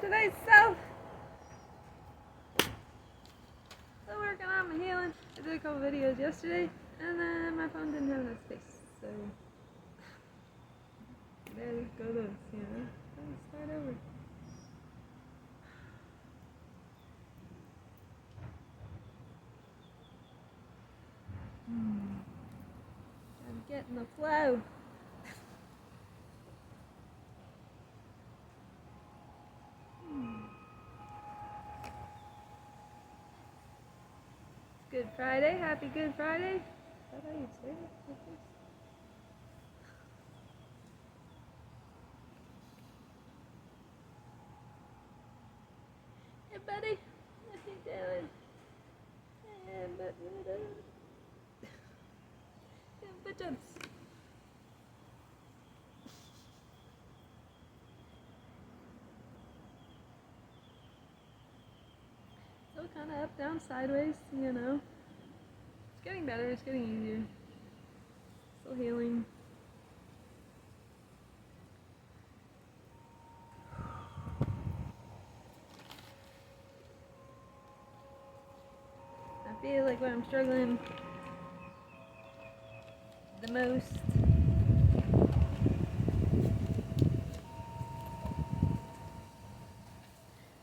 today's self. Still working on my healing. I did a couple videos yesterday, and then my phone didn't have enough space, so there go those, you know. Let's start over. I'm getting the flow. Good Friday. Happy Good Friday. Is that how you say it? Hey, buddy. What you doing? Hey, buddy. Good jumps. So kind of up, down, sideways, you know. It's getting better. It's getting easier. Still healing. I feel like when I'm struggling the most,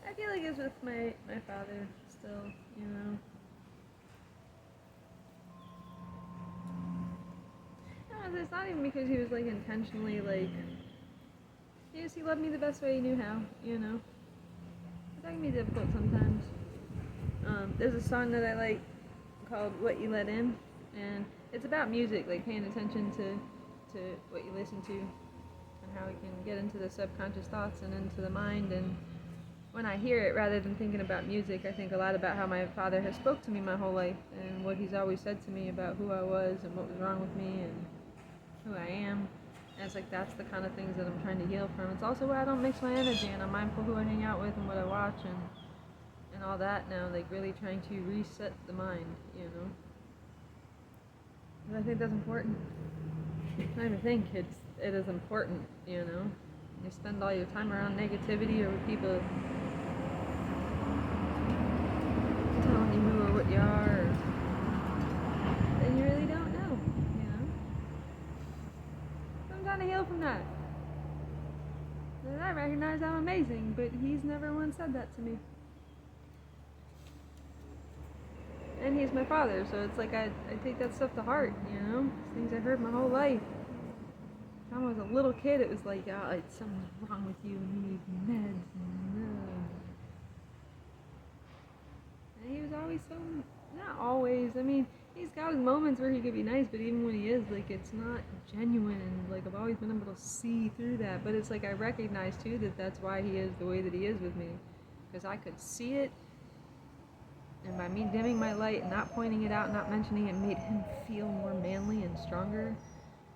I feel like it's with my father still, you know. No, it's not even because he was like intentionally like, he loved me the best way he knew how, you know. That can be difficult sometimes. There's a song that I like called What You Let In, and it's about music, like paying attention to what you listen to and how it can get into the subconscious thoughts and into the mind. And when I hear it, rather than thinking about music, I think a lot about how my father has spoke to me my whole life and what he's always said to me about who I was and what was wrong with me and who I am. And it's like that's the kind of things that I'm trying to heal from. It's also why I don't mix my energy, and I'm mindful who I hang out with and what I watch and all that now, like really trying to reset the mind, you know. And I think that's important. I even think it is important, you know. You spend all your time around negativity or with people telling you who or what you are, then you really don't know, you know. So I'm trying to heal from that. And I recognize I'm amazing, but he's never once said that to me. And he's my father, so it's like I take that stuff to heart, you know? It's things I heard my whole life. When I was a little kid, it was like, oh, something's wrong with you and you need meds. And he was always so, not always, I mean, he's got his moments where he could be nice, but even when he is, like, it's not genuine. And, like, I've always been able to see through that. But it's like I recognize, too, that that's why he is the way that he is with me. Because I could see it. And by me dimming my light and not pointing it out, not mentioning it, made him feel more manly and stronger.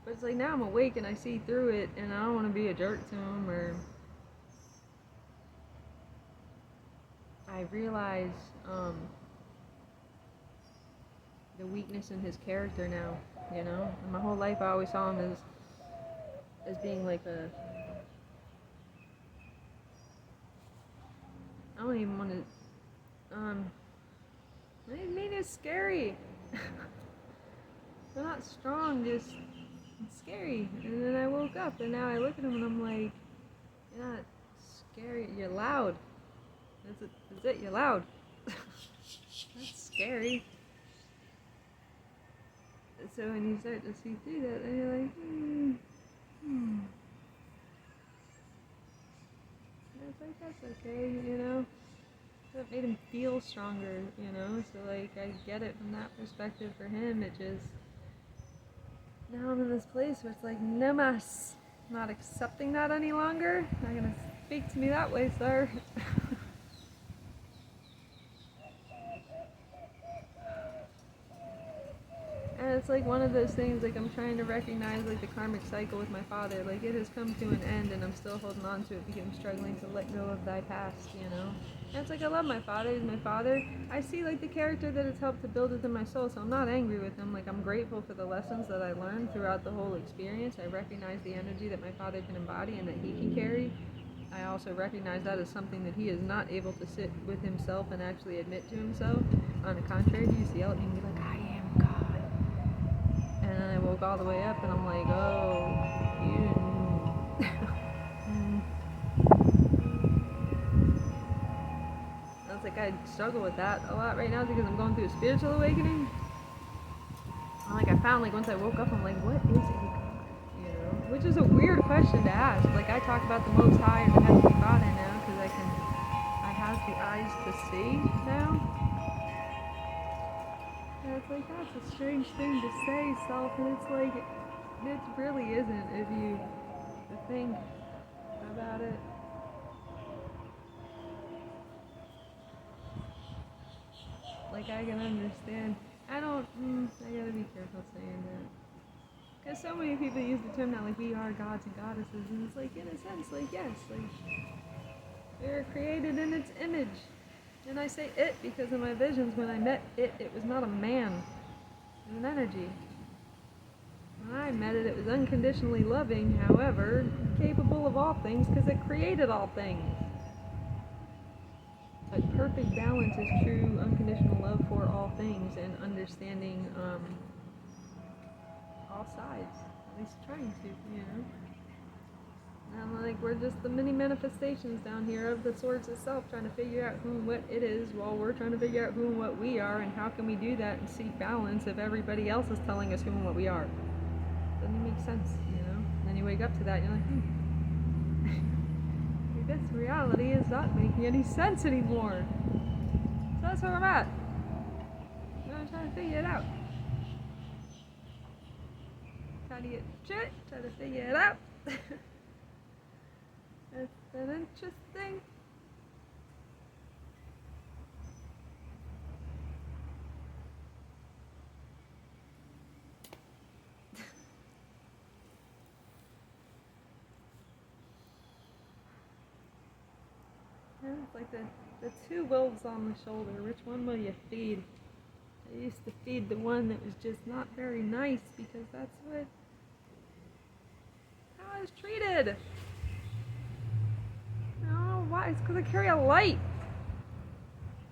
But it's like now I'm awake and I see through it, and I don't want to be a jerk to him, or I realize the weakness in his character now, you know. And my whole life I always saw him as being like a, I don't even want to, I mean, it's scary. They're not strong, just scary. And then I woke up, and now I look at him, and I'm like, you're not scary. You're loud. That's it. You're loud. That's scary. So when you start to see through that, then you're like, And it's like, that's okay, you know. That made him feel stronger, you know. So like I get it from that perspective. For him, it just, now I'm in this place where it's like, no mas, not accepting that any longer. Not gonna speak to me that way, sir. And it's like one of those things, like I'm trying to recognize like the karmic cycle with my father. Like it has come to an end and I'm still holding on to it because I'm struggling to let go of thy past, you know? And it's like I love my father, he's my father. I see like the character that it's helped to build within my soul, so I'm not angry with him. Like I'm grateful for the lessons that I learned throughout the whole experience. I recognize the energy that my father can embody and that he can carry. I also recognize that as something that he is not able to sit with himself and actually admit to himself. On the contrary, he used to yell at me and be like, I am God. And then I woke all the way up and I'm like, oh, you. I was like, I struggle with that a lot right now because I'm going through a spiritual awakening. I found, once I woke up, I'm like, what is ego? Which is a weird question to ask. I talk about the Most High or the Heavenly Father now because I have the eyes to see now. And it's that's a strange thing to say, self, and it's it really isn't if you think about it. I can understand. I gotta be careful saying that. Because so many people use the term now, we are gods and goddesses, and it's in a sense, yes, we are created in its image. And I say it because in my visions, when I met it, it was not a man, it was an energy. When I met it, it was unconditionally loving, however, capable of all things because it created all things. But perfect balance is true unconditional love for all things and understanding all sides, at least trying to, And we're just the many manifestations down here of the source itself, trying to figure out who and what it is, while we're trying to figure out who and what we are, and how can we do that and seek balance if everybody else is telling us who and what we are. Doesn't make sense, And then you wake up to that, and you're like, this reality is not making any sense anymore. So that's where I'm at. I'm trying to figure it out. Trying to get shit, trying to figure it out. It's been interesting. It's the two wolves on the shoulder. Which one will you feed? I used to feed the one that was just not very nice because that's how I was treated. I don't know why. It's because I carry a light.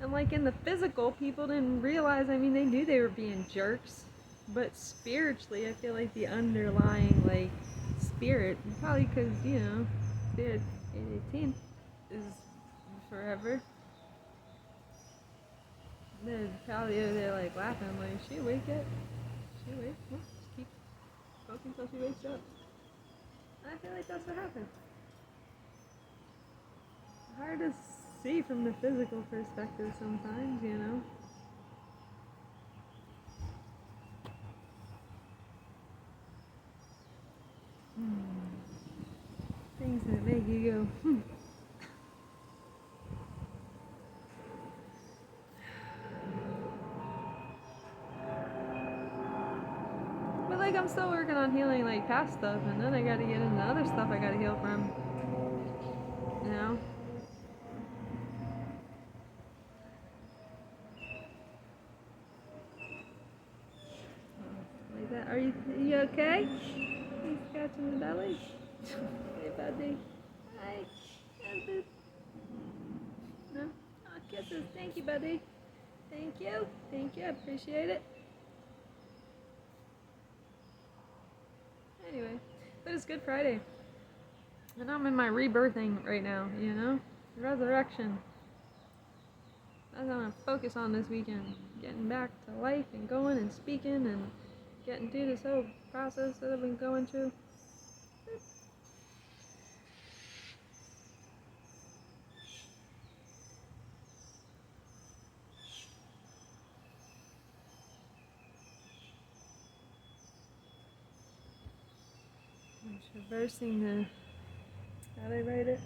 And in the physical, people didn't realize, they knew they were being jerks. But spiritually, I feel the underlying, spirit, probably because, Spirit 818 is forever. They're probably over there, laughing, she awake yet? She awake? Well, just keep poking until she wakes up. I feel that's what happens. Hard to see from the physical perspective sometimes, Things that make you go, But I'm still working on healing past stuff, and then I gotta get into other stuff I gotta heal from. Like that. Are you okay? You scratching the belly? Hey, buddy. Hi. Kisses. No? Oh, kisses. Thank you, buddy. Thank you. Thank you. I appreciate it. Anyway, but it's Good Friday. And I'm in my rebirthing right now, Resurrection. That's what I'm going to focus on this weekend. Getting back to life and going and speaking and getting through this whole process that I've been going through. I'm traversing how do I write it?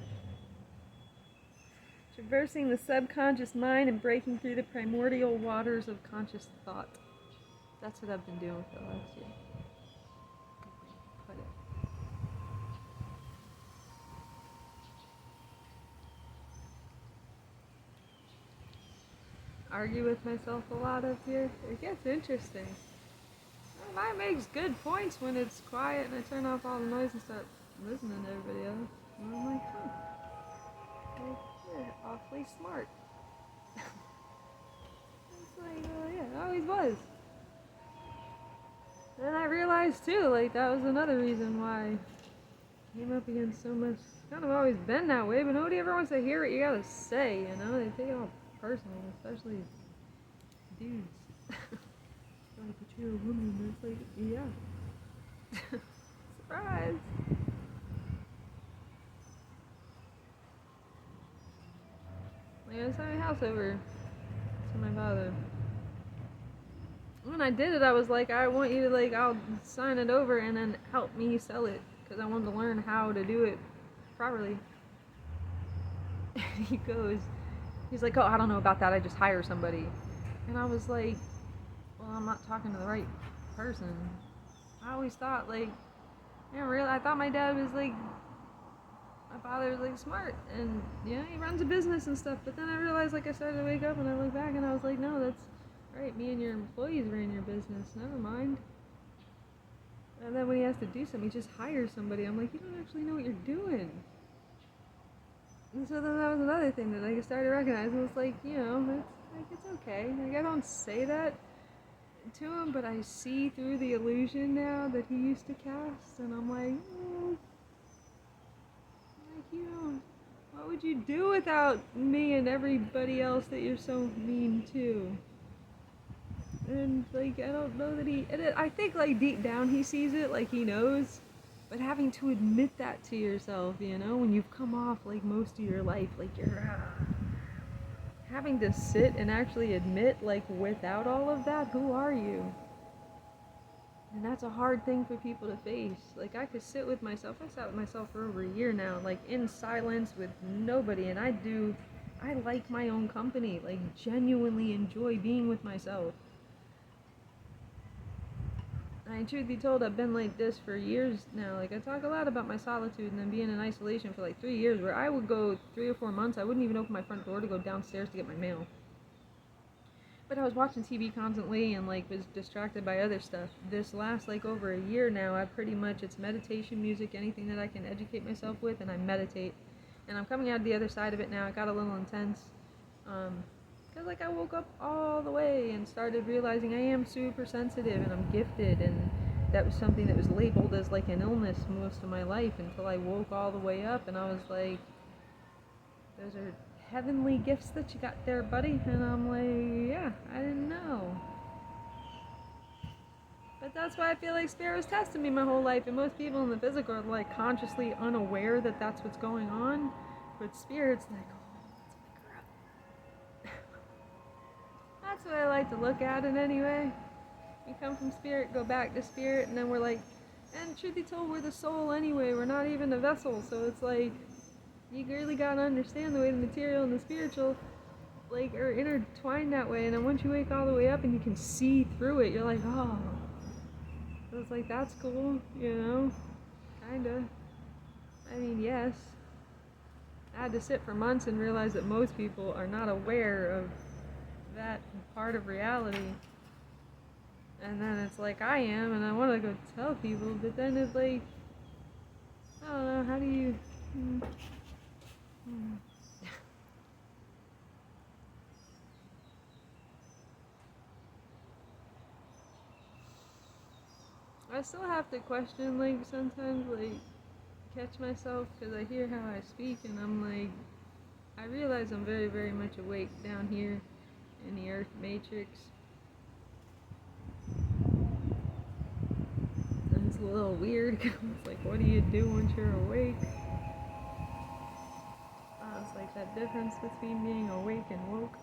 Traversing the subconscious mind and breaking through the primordial waters of conscious thought. That's what I've been doing for the last year. Put it. Argue with myself a lot up here. It gets interesting. Mine makes good points when it's quiet and I turn off all the noise and start listening to everybody else. And I'm like, Like, you're awfully smart. It's like, yeah, it always was. And I realized too, like, that was another reason why I came up against so much. It's kind of always been that way, but nobody ever wants to hear what you gotta say, you know? They take it all personal, especially dudes. Like, but you're a woman, and it's like, yeah. Surprise! Like, I was having a house over to my father. When I did it, I was like, I want you to, like, I'll sign it over and then help me sell it, because I wanted to learn how to do it properly. And he's like, oh, I don't know about that, I just hire somebody. And I was like, well, I'm not talking to the right person. I always thought, like, I thought my dad was, like, my father was, like, smart, and, yeah, he runs a business and stuff, but then I realized, like, I started to wake up and I looked back and I was like, no, that's right, me and your employees ran your business, never mind. And then when he has to do something, he just hires somebody. I'm like, you don't actually know what you're doing. And so then that was another thing that I started recognizing. It's like, you know, it's okay. Like, I don't say that to him, but I see through the illusion now that he used to cast, and I'm like, like, you don't, what would you do without me and everybody else that you're so mean to? And, like, I don't know that I think, like, deep down he sees it, like, he knows, but having to admit that to yourself, you know, when you've come off, like, most of your life, like, you're, having to sit and actually admit, like, without all of that, who are you? And that's a hard thing for people to face. Like, I could sit with myself, I sat with myself for over a year now, like, in silence with nobody, and I like my own company, like, genuinely enjoy being with myself. And truth be told, I've been like this for years now. Like, I talk a lot about my solitude and then being in isolation for like 3 years, where I would go 3 or 4 months, I wouldn't even open my front door to go downstairs to get my mail. But I was watching TV constantly and, like, was distracted by other stuff. This last, like, over a year now, it's meditation music, anything that I can educate myself with, and I meditate. And I'm coming out the other side of it now. It got a little intense. Because, like, I woke up all the way and started realizing I am super sensitive and I'm gifted, and that was something that was labeled as, like, an illness most of my life until I woke all the way up, and I was like, those are heavenly gifts that you got there, buddy. And I'm like, yeah, I didn't know. But that's why I feel like Spirit was testing me my whole life, and most people in the physical are, like, consciously unaware that that's what's going on, but Spirit's like, that's what I like to look at it anyway. We come from Spirit, go back to Spirit, and then we're like, and truth be told, we're the soul anyway, we're not even a vessel, so it's like, you really gotta understand the way the material and the spiritual, like, are intertwined that way, and then once you wake all the way up and you can see through it, you're like, oh. So it's like, that's cool, you know? Kinda. I mean, yes. I had to sit for months and realize that most people are not aware of that part of reality. And then it's like, I am, and I want to go tell people, but then it's like, I don't know, how do you... I still have to question, like, sometimes, like, catch myself, because I hear how I speak, and I'm like, I realize I'm very, very much awake down here in the Earth Matrix. And it's a little weird, because it's like, what do you do once you're awake? It's like that difference between being awake and woke.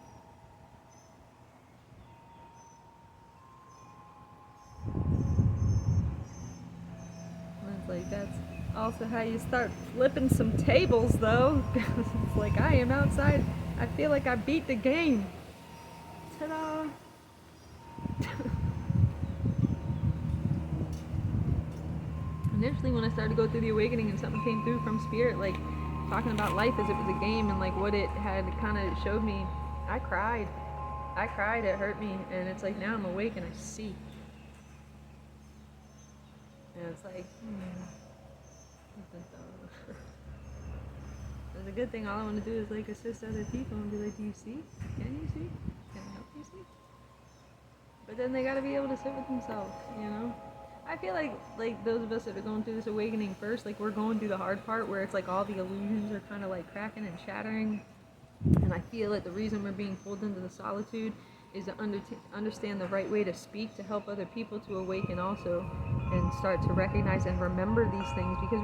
And it's like, that's also how you start flipping some tables, though. It's like, I am outside. I feel like I beat the game. Ta-da! Initially, when I started to go through the awakening and something came through from Spirit, like, talking about life as it was a game and, like, what it had kind of showed me, I cried. It hurt me, and it's like, now I'm awake and I see. And it's like, It's a good thing. All I want to do is like assist other people and be like, do you see? Can you see? Can I help you see? But then they gotta be able to sit with themselves, you know? I feel like those of us that are going through this awakening first, like we're going through the hard part where it's like all the illusions are kind of like cracking and shattering. And I feel that the reason we're being pulled into the solitude is to understand the right way to speak to help other people to awaken also and start to recognize and remember these things, because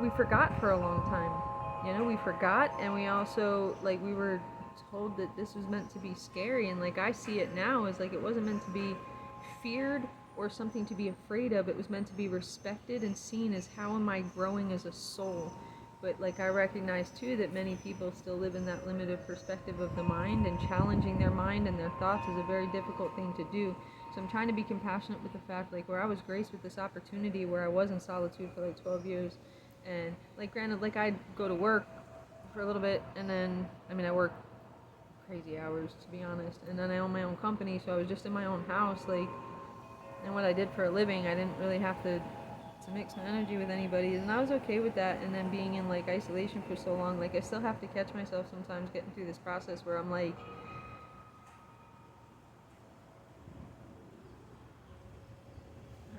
we forgot for a long time. You know, we forgot, and we also, like, we were told that this was meant to be scary, and like I see it now as like it wasn't meant to be feared or something to be afraid of. It was meant to be respected and seen as how am I growing as a soul. But like I recognize too that many people still live in that limited perspective of the mind, and challenging their mind and their thoughts is a very difficult thing to do. So I'm trying to be compassionate with the fact, like, where I was graced with this opportunity where I was in solitude for like 12 years, and like granted, like I'd go to work for a little bit, and then I work crazy hours, to be honest, and then I own my own company, so I was just in my own house, like, and what I did for a living, I didn't really have to mix my energy with anybody, and I was okay with that. And then being in like isolation for so long, like I still have to catch myself sometimes getting through this process where I'm like,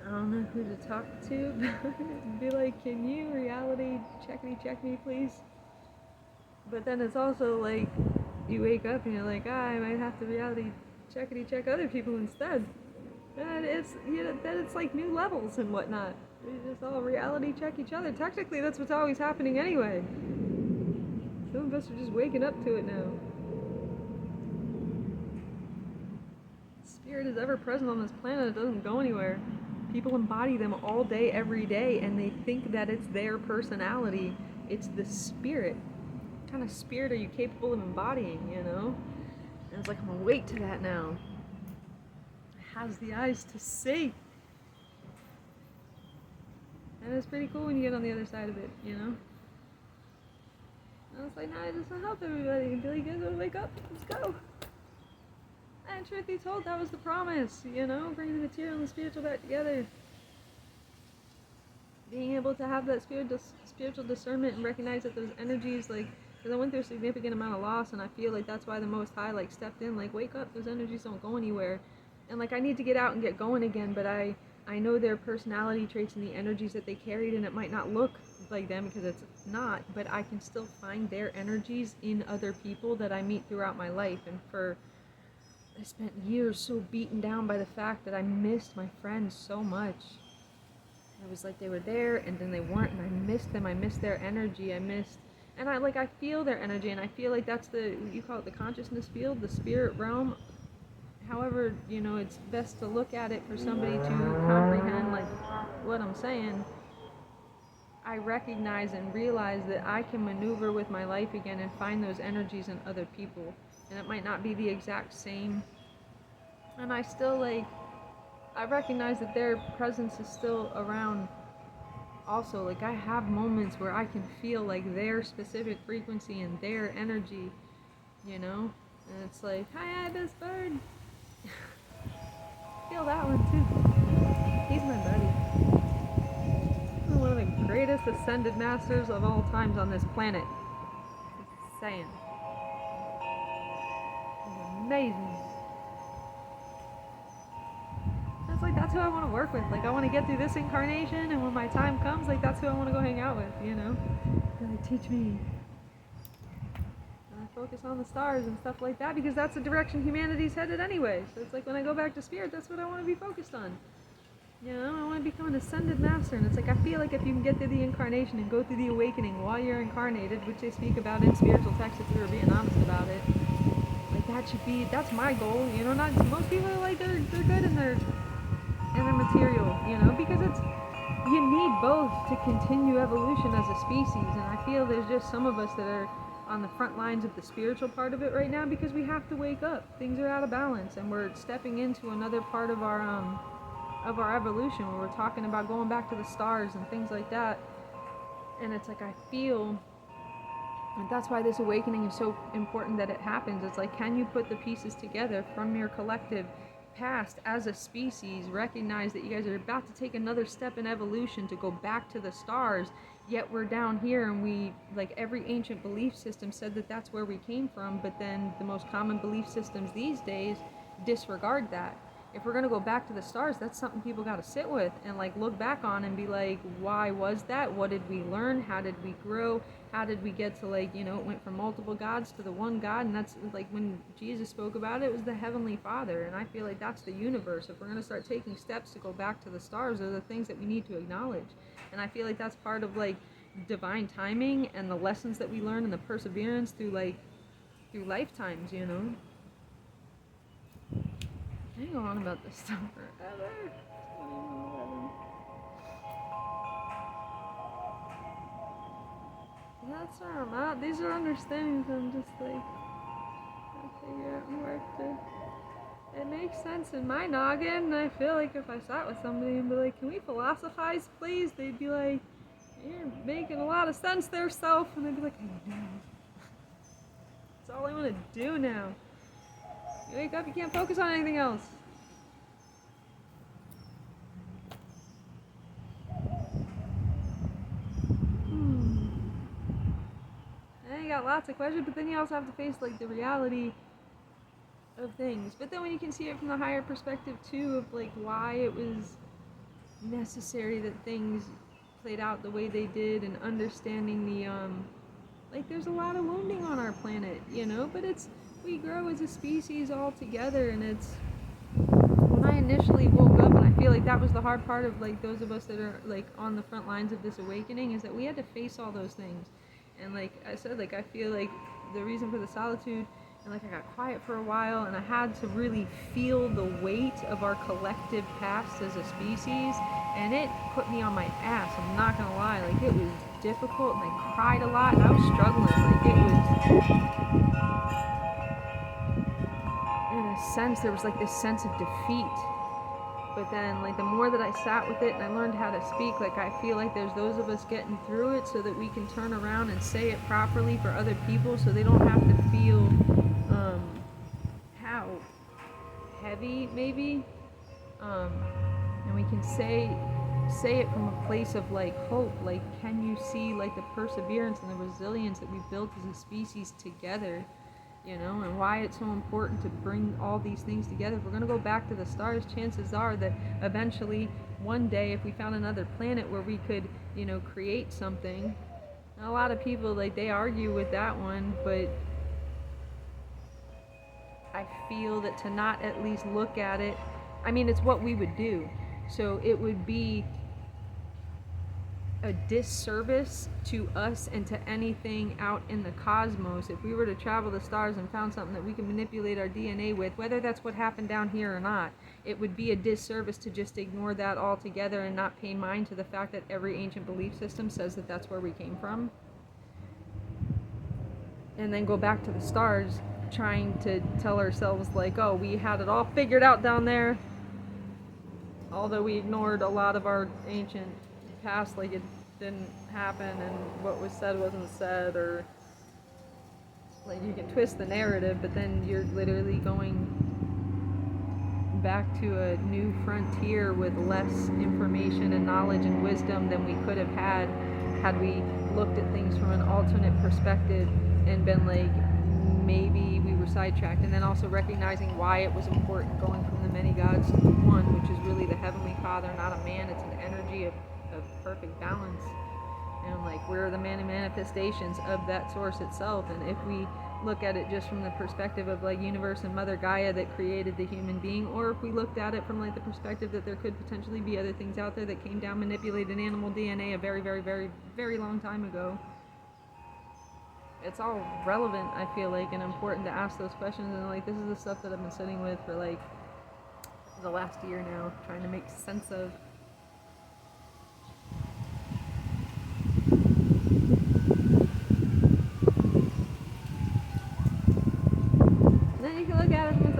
I don't know who to talk to, be like, can you reality check me please? But then it's also like you wake up and you're like, I might have to reality check other people instead. And it's, you know, then it's like new levels and whatnot. We just all reality check each other. Technically, that's what's always happening anyway. Some of us are just waking up to it now. Spirit is ever present on this planet. It doesn't go anywhere. People embody them all day, every day, and they think that it's their personality. It's the spirit. What kind of spirit are you capable of embodying, you know? And it's like, I'm awake to that now. It has the eyes to see. And it's pretty cool when you get on the other side of it, you know? And it's like, nah, it doesn't help everybody. You guys wanna wake up? Let's go. And truth be told, that was the promise, you know? Bringing the material and the spiritual back together. Being able to have that spiritual discernment and recognize that those energies, like, because I went through a significant amount of loss, and I feel like that's why the Most High, like, stepped in, like, wake up, those energies don't go anywhere. And, like, I need to get out and get going again, but I know their personality traits and the energies that they carried, and it might not look like them because it's not, but I can still find their energies in other people that I meet throughout my life. And I spent years so beaten down by the fact that I missed my friends so much. It was like they were there and then they weren't, and I missed them. I missed their energy. And I feel their energy, and I feel like that's you call it the consciousness field, the spirit realm. However, you know, it's best to look at it for somebody to comprehend, like, what I'm saying. I recognize and realize that I can maneuver with my life again and find those energies in other people. And it might not be the exact same. And I still, like, I recognize that their presence is still around also. Like, I have moments where I can feel, like, their specific frequency and their energy, you know? And it's like, hi, this bird. Feel that one too. He's my buddy. One of the greatest ascended masters of all times on this planet. Just saying. It's amazing. It's like, that's who I want to work with. Like, I want to get through this incarnation, and when my time comes, like, that's who I want to go hang out with, you know? And they teach me. Focus on the stars and stuff like that, because that's the direction humanity's headed anyway. So it's like, when I go back to spirit, that's what I want to be focused on. You know, I want to become an ascended master. And it's like, I feel like if you can get through the incarnation and go through the awakening while you're incarnated, which they speak about in spiritual texts if we were being honest about it, like, that's my goal. You know, not most people are like, they're good in their material, you know, because you need both to continue evolution as a species. And I feel there's just some of us that are on the front lines of the spiritual part of it right now, because we have to wake up. Things are out of balance, and we're stepping into another part of our evolution where we're talking about going back to the stars and things like that. And it's like, I feel, and that's why this awakening is so important that it happens. It's like, can you put the pieces together from your collective past as a species recognize that you guys are about to take another step in evolution to go back to the stars, yet we're down here, and we, like, every ancient belief system said that that's where we came from, but then the most common belief systems these days disregard that. If we're going to go back to the stars, that's something people got to sit with and, like, look back on and be like, why was that? What did we learn? How did we grow? How did we get to, like, it went from multiple gods to the one God? And that's, like, when Jesus spoke about it, it was the Heavenly Father. And I feel like that's the universe. If we're going to start taking steps to go back to the stars, they're the things that we need to acknowledge. And I feel like that's part of, like, divine timing and the lessons that we learn and the perseverance through lifetimes, I can go on about this stuff forever. That's where I'm at. These are understandings I'm just like, I figure out and work through. It makes sense in my noggin, and I feel like if I sat with somebody and be like, can we philosophize, please? They'd be like, you're making a lot of sense there, self. And they'd be like, I know. That's all I want to do now. You wake up, you can't focus on anything else. And you got lots of questions, but then you also have to face, like, the reality of things. But then when you can see it from the higher perspective too, of, like, why it was necessary that things played out the way they did, and understanding the like, there's a lot of wounding on our planet, but we grow as a species all together. And it's, when I initially woke up, and I feel like that was the hard part of, like, those of us that are, like, on the front lines of this awakening, is that we had to face all those things. And, like I said, like, I feel like the reason for the solitude, and, like, I got quiet for a while, and I had to really feel the weight of our collective past as a species, and it put me on my ass, I'm not gonna lie. Like, it was difficult, and I cried a lot, and I was struggling. Like, it was, in a sense, there was, like, this sense of defeat. But then, like, the more that I sat with it and I learned how to speak, like, I feel like there's those of us getting through it so that we can turn around and say it properly for other people, so they don't have to feel how heavy, maybe, and we can say it from a place of, like, hope. Like, can you see, like, the perseverance and the resilience that we've built as a species together, and why it's so important to bring all these things together. If we're going to go back to the stars, chances are that eventually, one day, if we found another planet where we could, create something, and a lot of people, like, they argue with that one, but I feel that to not at least look at it, I mean, it's what we would do. So it would be a disservice to us and to anything out in the cosmos if we were to travel the stars and found something that we can manipulate our DNA with, whether that's what happened down here or not. It would be a disservice to just ignore that altogether and not pay mind to the fact that every ancient belief system says that that's where we came from. And then go back to the stars trying to tell ourselves, like, oh, we had it all figured out down there, although we ignored a lot of our ancient past, like it didn't happen and what was said wasn't said, or, like, you can twist the narrative, but then you're literally going back to a new frontier with less information and knowledge and wisdom than we could have had we looked at things from an alternate perspective and been like, maybe we were sidetracked. And then also recognizing why it was important going from the many gods to the one, which is really the Heavenly Father, not a man. It's an energy of perfect balance, and, like, we're the many manifestations of that source itself. And if we look at it just from the perspective of, like, universe and Mother Gaia that created the human being, or if we looked at it from, like, the perspective that there could potentially be other things out there that came down, manipulated animal DNA a very, very, very, very long time ago, it's all relevant, I feel like, and important to ask those questions. And, like, this is the stuff that I've been sitting with for, like, the last year now, trying to make sense of.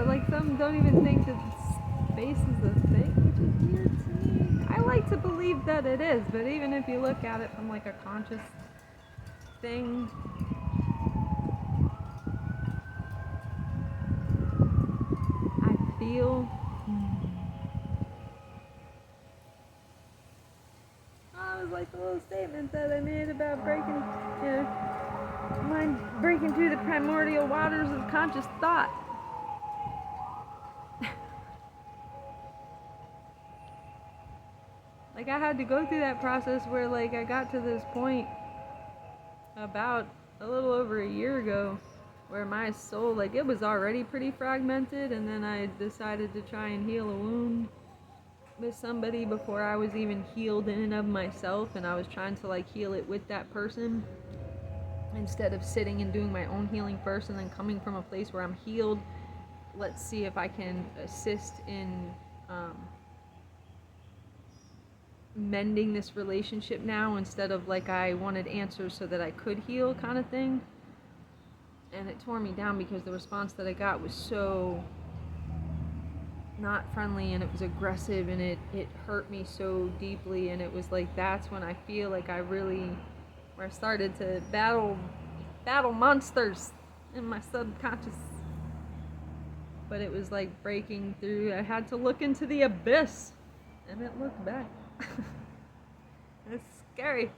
Like, some don't even think that space is a thing, which is weird to me. I like to believe that it is, but even if you look at it from, like, a conscious thing, I feel like the little statement that I made about breaking, mind breaking through the primordial waters of conscious thought. Like, I had to go through that process where, like, I got to this point about a little over a year ago where my soul, like, it was already pretty fragmented, and then I decided to try and heal a wound with somebody before I was even healed in and of myself, and I was trying to, like, heal it with that person instead of sitting and doing my own healing first and then coming from a place where I'm healed. Let's see if I can assist in mending this relationship now, instead of like I wanted answers so that I could heal kind of thing. And it tore me down because the response that I got was so not friendly, and it was aggressive, and it hurt me so deeply. And it was like, that's when I feel like I started to battle monsters in my subconscious. But it was like breaking through. I had to look into the abyss, and it looked back. It's scary.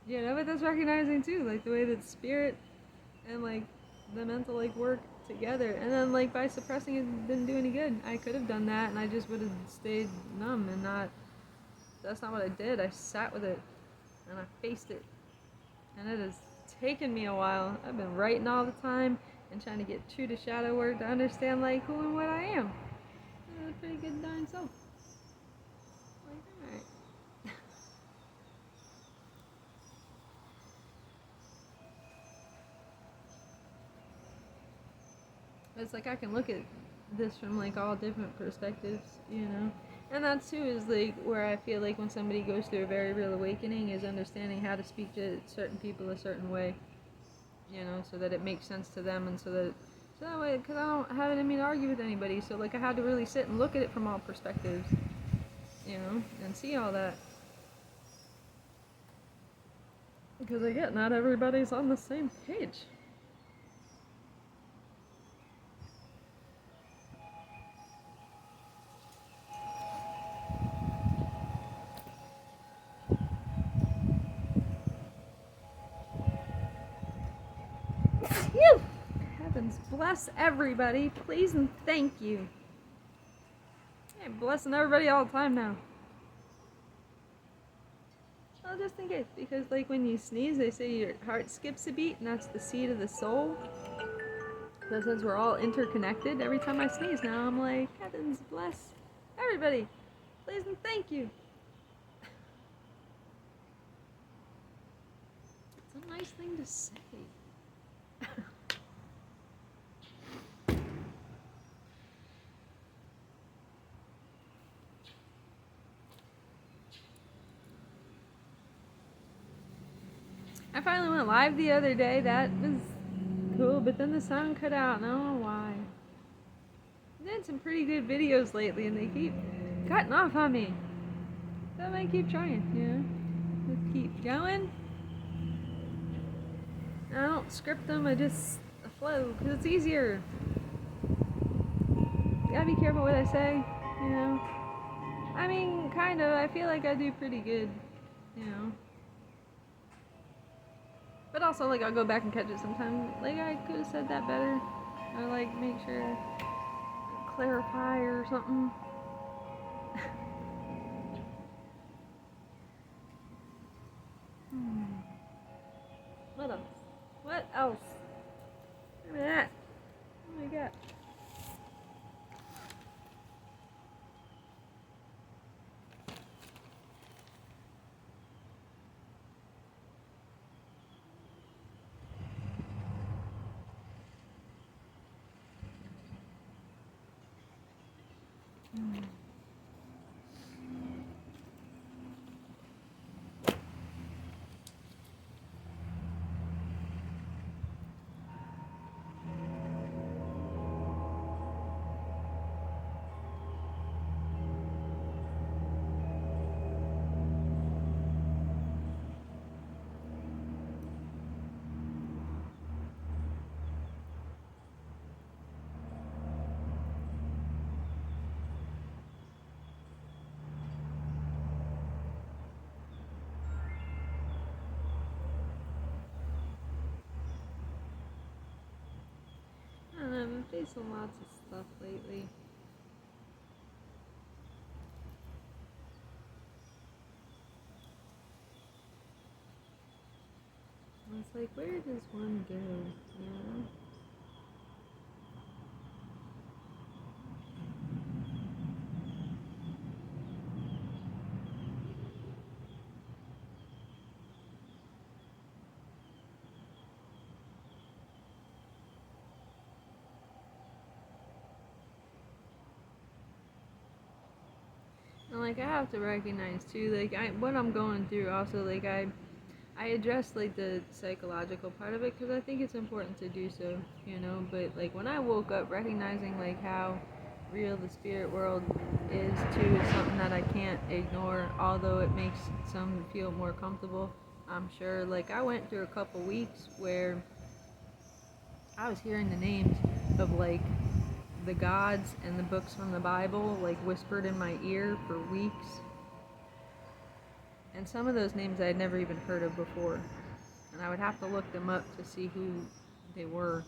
But that's recognizing too, like the way that spirit and like the mental like work together. And then like by suppressing it didn't do any good. I could have done that and I just would have stayed numb and that's not what I did. I sat with it and I faced it. And it has taken me a while. I've been writing all the time and trying to get true to shadow work to understand like who and what I am. That's a pretty good darn self. Like, alright. It's like I can look at this from like all different perspectives, And that too is like where I feel like when somebody goes through a very real awakening is understanding how to speak to certain people a certain way, so that it makes sense to them, and so that way, because I don't have it in me to argue with anybody, so like I had to really sit and look at it from all perspectives, and see all that. Because again, not everybody's on the same page. Phew! Heavens bless everybody, please and thank you. I'm blessing everybody all the time now. Well, just in case, because like when you sneeze, they say your heart skips a beat, and that's the seed of the soul. So since we're all interconnected, every time I sneeze now, I'm like, heavens bless everybody, please and thank you. It's a nice thing to say. I finally went live the other day. That was cool, but then the sound cut out, and I don't know why. I did some pretty good videos lately, and they keep cutting off on me. So I might keep trying, Just keep going. I don't script them, I just flow, because it's easier. Gotta be careful what I say, I mean, kind of. I feel like I do pretty good, But also, like, I'll go back and catch it sometimes. Like, I could have said that better. Or, like, make sure, clarify or something. What else? What else? Look at that. Oh my god. facing lots of stuff lately. It's like, where does one go, you know? And like, I have to recognize too, like, what I'm going through also, like, I address like the psychological part of it because I think it's important to do so, you know. But like when I woke up, recognizing like how real the spirit world is too is something that I can't ignore. Although it makes some feel more comfortable, I'm sure. Like I went through a couple weeks where I was hearing the names of like the gods and the books from the Bible like whispered in my ear for weeks. And some of those names I had never even heard of before. And I would have to look them up to see who they were.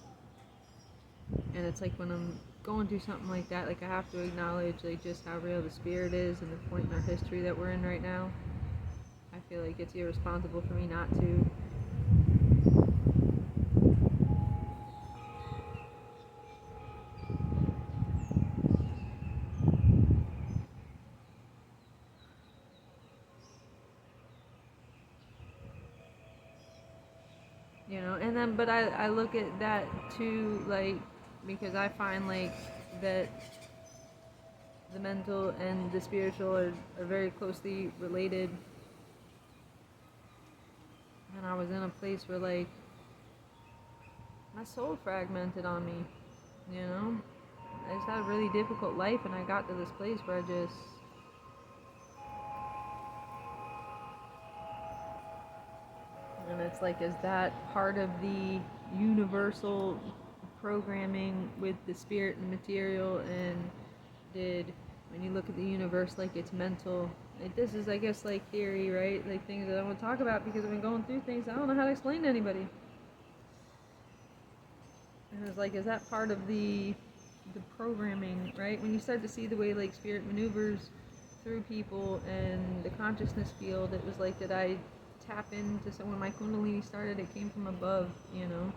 And it's like when I'm going through something like that, like I have to acknowledge like just how real the spirit is and the point in our history that we're in right now. I feel like it's irresponsible for me not to. You know, and then but I look at that too, like because I find like that the mental and the spiritual are very closely related. And I was in a place where like my soul fragmented on me, you know. I just had a really difficult life, and I got to this place where I just and it's like, is that part of the universal programming with the spirit and material? And did when you look at the universe like it's mental, like this is I guess like theory, right? Like things that I want to talk about because I've been going through things I don't know how to explain to anybody. And it's like, is that part of the programming, right? When you start to see the way like spirit maneuvers through people and the consciousness field, it was like, did I tap into, so when my kundalini started, it came from above, you know.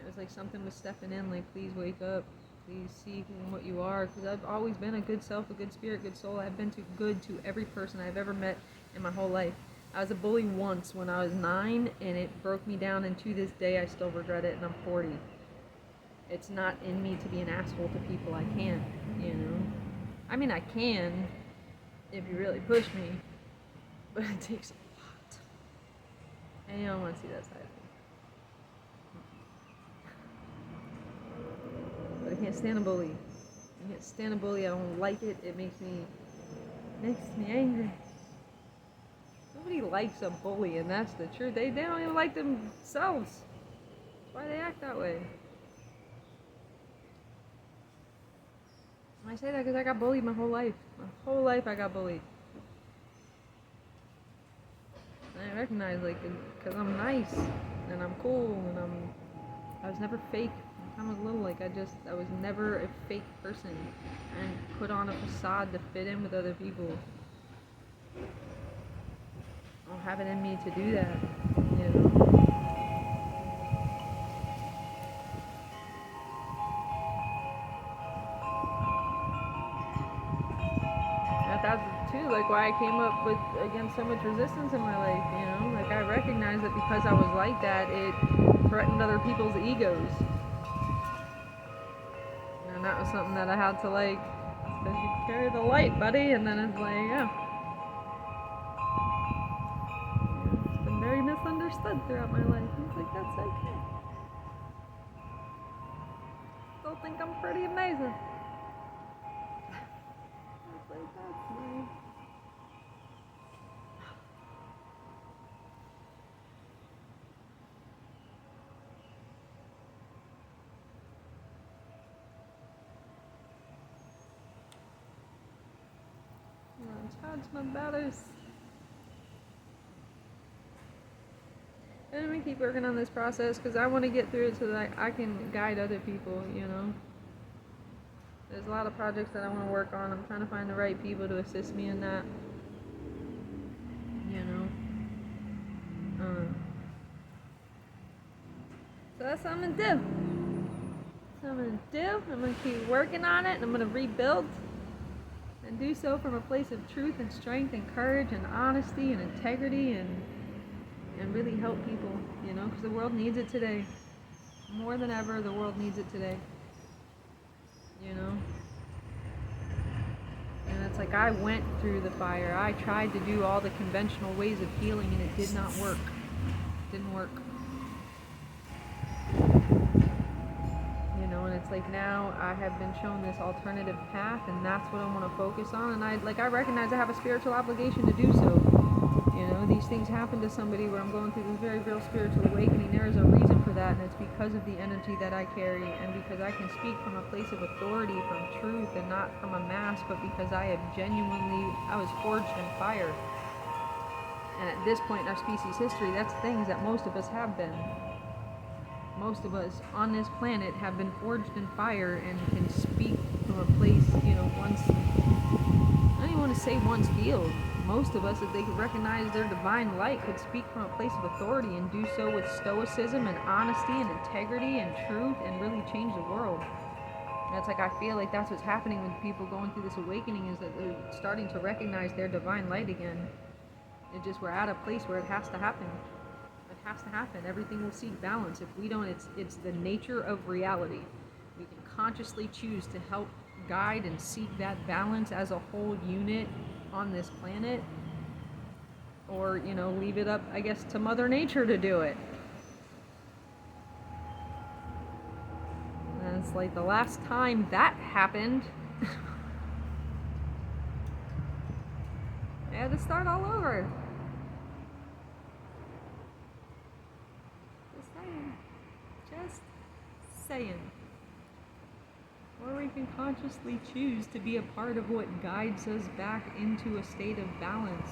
It was like something was stepping in, like, please wake up, please see what you are, because I've always been a good self, a good spirit, good soul. I've been good to every person I've ever met in my whole life. I was a bully once when I was 9, and it broke me down, and to this day I still regret it, and I'm 40. It's not in me to be an asshole to people. I can't, you know. I mean, I can if you really push me, but it takes a lot. And you don't want to see that side of me. But I can't stand a bully. I can't stand a bully. I don't like it. It makes me angry. Nobody likes a bully, and that's the truth. They don't even like themselves. That's why they act that way. I say that because I got bullied my whole life. My whole life I got bullied. And I recognize, like, because I'm nice, and I'm cool, and I was never fake. When I was little, like, I was never a fake person. I didn't put on a facade to fit in with other people. I don't have it in me to do that, you know? That's too like why I came up with against so much resistance in my life, you know. Like I recognized that because I was like that, it threatened other people's egos, and that was something that I had to like. Because you carry the light, buddy, and then it's like, yeah, it's been very misunderstood throughout my life. And it's like that's okay. Still think I'm pretty amazing. It's like that's nice. Charge my batters. And we keep working on this process because I want to get through it so that I can guide other people, you know. There's a lot of projects that I want to work on. I'm trying to find the right people to assist me in that. You know. So that's what I'm gonna do. That's what I'm gonna do. I'm gonna keep working on it, and I'm gonna rebuild, and do so from a place of truth and strength and courage and honesty and integrity, and really help people. You know, because the world needs it today. More than ever, the world needs it today. You know. And it's like I went through the fire. I tried to do all the conventional ways of healing, and it did not work. It didn't work. You know, and it's like now I have been shown this alternative path, and that's what I want to focus on. And I recognize I have a spiritual obligation to do so. You know, these things happen to somebody where I'm going through this very real spiritual awakening. There is a reason for that, and it's because of the energy that I carry, and because I can speak from a place of authority, from truth, and not from a mask, but because I was forged in fire. And at this point in our species history, that's things that most of us have been. Most of us on this planet have been forged in fire and can speak from a place, you know, I don't even want to say once healed. Most of us, if they could recognize their divine light, could speak from a place of authority and do so with stoicism and honesty and integrity and truth, and really change the world. And it's like I feel like that's what's happening with people going through this awakening, is that they're starting to recognize their divine light again. It's just we're at a place where it has to happen. It has to happen. Everything will seek balance. If we don't, it's the nature of reality. We can consciously choose to help guide and seek that balance as a whole unit on this planet, or, you know, leave it up, I guess, to Mother Nature to do it. And it's like the last time that happened, I had to start all over. Just saying. Or we can consciously choose to be a part of what guides us back into a state of balance.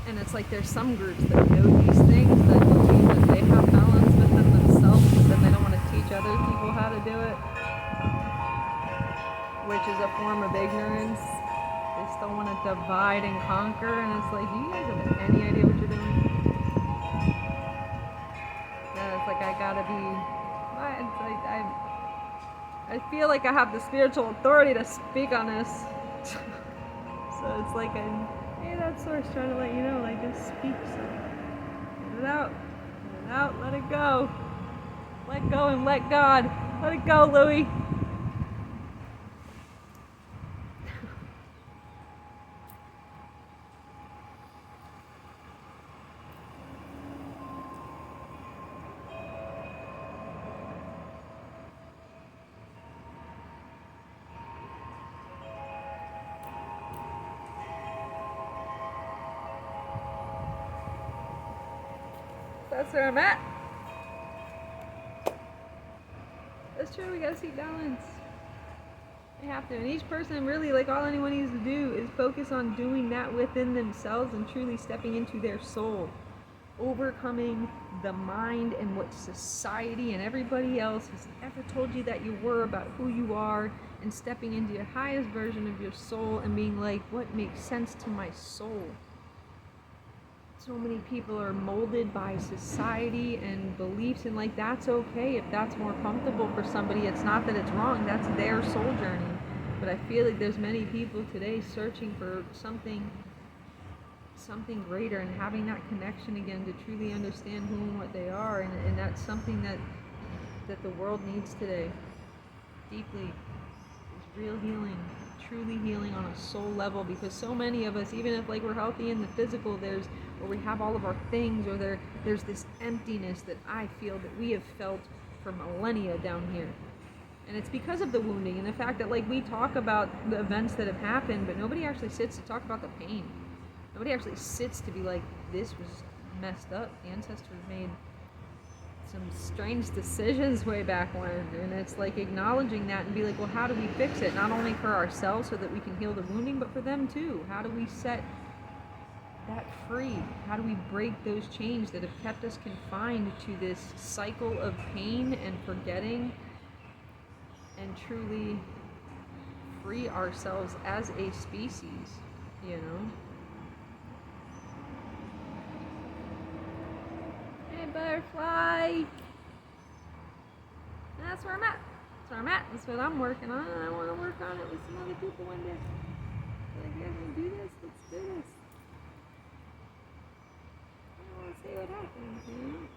And it's like there's some groups that know these things, that believe that they have balance within themselves, but then they don't want to teach other people how to do it, which is a form of ignorance. They still want to divide and conquer, and it's like, do you guys have any idea what you're doing? And it's like I feel like I have the spiritual authority to speak on this. So it's like hey, that source trying to let you know, like, just speak something. Get it out, let it go. Let go and let God. Let it go, Louie. That's where I'm at. That's true, we gotta seek balance. They have to. And each person really, like, all anyone needs to do is focus on doing that within themselves and truly stepping into their soul. Overcoming the mind and what society and everybody else has ever told you that you were about who you are, and stepping into your highest version of your soul and being like, what makes sense to my soul? So many people are molded by society and beliefs, and like, that's okay if that's more comfortable for somebody. It's not that it's wrong, that's their soul journey. But I feel like there's many people today searching for something greater, and having that connection again to truly understand who and what they are, and that's something that the world needs today deeply. Is real healing, truly healing on a soul level, because so many of us, even if like we're healthy in the physical, or we have all of our things, or there's this emptiness that I feel that we have felt for millennia down here. And it's because of the wounding and the fact that, like, we talk about the events that have happened, but nobody actually sits to talk about the pain. Nobody actually sits to be like, this was messed up. The ancestors made some strange decisions way back when. And it's like acknowledging that and be like, well, how do we fix it? Not only for ourselves so that we can heal the wounding, but for them too. How do we set that free? How do we break those chains that have kept us confined to this cycle of pain and forgetting, and truly free ourselves as a species, you know? Hey, butterfly! That's where I'm at. That's where I'm at. That's what I'm working on, and I want to work on it with some other people one day. Like, you guys want to do this? Let's do this. I want to see what happens, you know?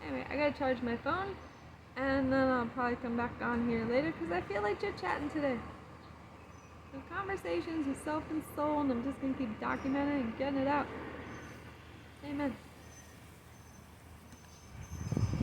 Anyway, I gotta charge my phone, and then I'll probably come back on here later because I feel like chit-chatting today. So conversations with self and soul, and I'm just gonna keep documenting and getting it out. Amen.